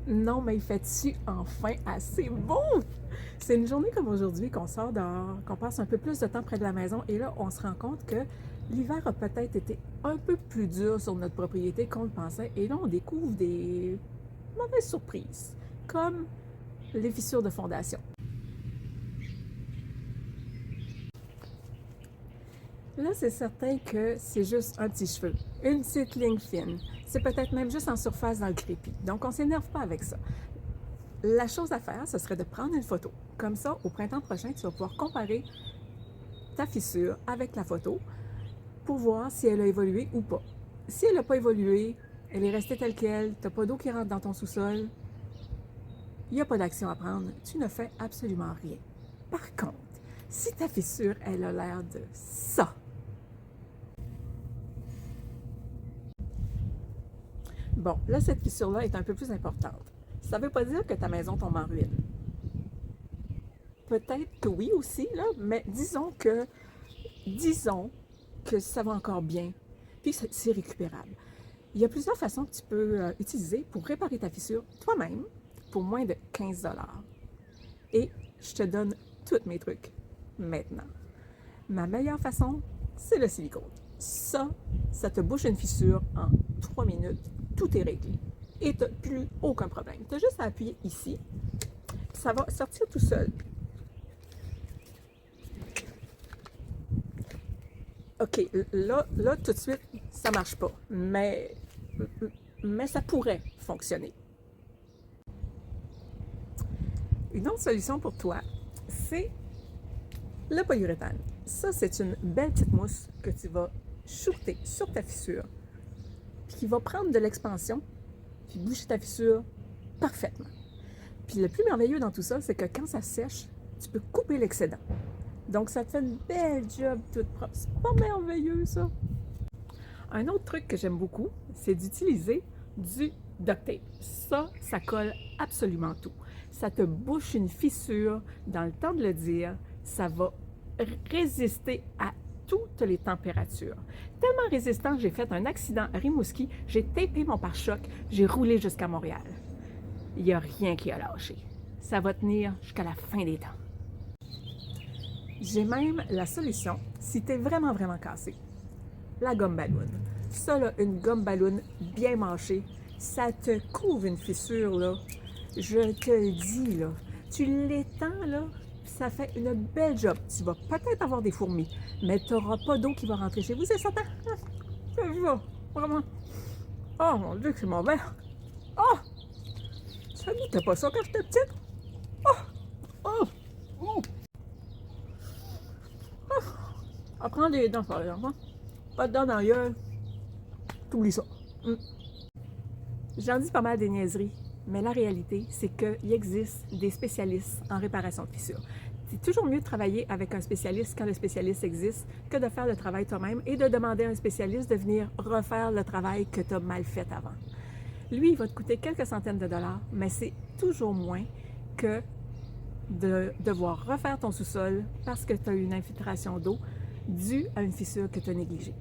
Non, mais il fait-tu enfin assez beau? C'est une journée comme aujourd'hui qu'on sort dehors, qu'on passe un peu plus de temps près de la maison et là, on se rend compte que l'hiver a peut-être été un peu plus dur sur notre propriété qu'on le pensait et là, on découvre des mauvaises surprises, comme les fissures de fondation. Là, c'est certain que c'est juste un petit cheveu, une petite ligne fine. C'est peut-être même juste en surface dans le crépi. Donc, on ne s'énerve pas avec ça. La chose à faire, ce serait de prendre une photo. Comme ça, au printemps prochain, tu vas pouvoir comparer ta fissure avec la photo pour voir si elle a évolué ou pas. Si elle n'a pas évolué, elle est restée telle qu'elle, tu n'as pas d'eau qui rentre dans ton sous-sol, il n'y a pas d'action à prendre, tu ne fais absolument rien. Par contre, si ta fissure, elle a l'air de ça, bon, là, cette fissure-là est un peu plus importante. Ça ne veut pas dire que ta maison tombe en ruine. Peut-être que oui aussi, là, mais disons que ça va encore bien, puis c'est récupérable. Il y a plusieurs façons que tu peux utiliser pour réparer ta fissure toi-même pour moins de 15 $. Et je te donne tous mes trucs maintenant. Ma meilleure façon, c'est le silicone. Ça te bouche une fissure en 3 minutes. Tout est réglé. Et tu n'as plus aucun problème. Tu as juste à appuyer ici. Ça va sortir tout seul. OK, là, tout de suite, ça ne marche pas. Mais ça pourrait fonctionner. Une autre solution pour toi, c'est le polyuréthane. Ça, c'est une belle petite mousse que tu vas shooter sur ta fissure, puis qui va prendre de l'expansion, puis boucher ta fissure parfaitement. Puis le plus merveilleux dans tout ça, c'est que quand ça sèche, tu peux couper l'excédent. Donc, ça te fait une belle job toute propre. C'est pas merveilleux, ça? Un autre truc que j'aime beaucoup, c'est d'utiliser du duct tape. Ça colle absolument tout. Ça te bouche une fissure dans le temps de le dire. Ça va résister à toutes les températures. Tellement résistant, j'ai fait un accident à Rimouski, j'ai tapé mon pare-choc, j'ai roulé jusqu'à Montréal. Il n'y a rien qui a lâché. Ça va tenir jusqu'à la fin des temps. J'ai même la solution si tu es vraiment, vraiment cassé. La gomme ballon. Ça, là, une gomme ballon bien mâchée, ça te couvre une fissure, là. Je te le dis, là. Tu l'étends, là, ça fait une belle job. Tu vas peut-être avoir des fourmis, mais tu n'auras pas d'eau qui va rentrer chez vous, c'est certain. Ça va, vraiment. Oh mon Dieu, que c'est mauvais. Oh! Ça goûtait pas ça quand j'étais petite. Oh! Oh! Oh! Apprends les dents, par exemple. Hein? Pas de dents dans la gueule. T'oublies ça. J'en dis pas mal des niaiseries, mais la réalité, c'est qu'il existe des spécialistes en réparation de fissures. C'est toujours mieux de travailler avec un spécialiste quand le spécialiste existe que de faire le travail toi-même et de demander à un spécialiste de venir refaire le travail que tu as mal fait avant. Lui, il va te coûter quelques centaines de dollars, mais c'est toujours moins que de devoir refaire ton sous-sol parce que tu as eu une infiltration d'eau due à une fissure que tu as négligée.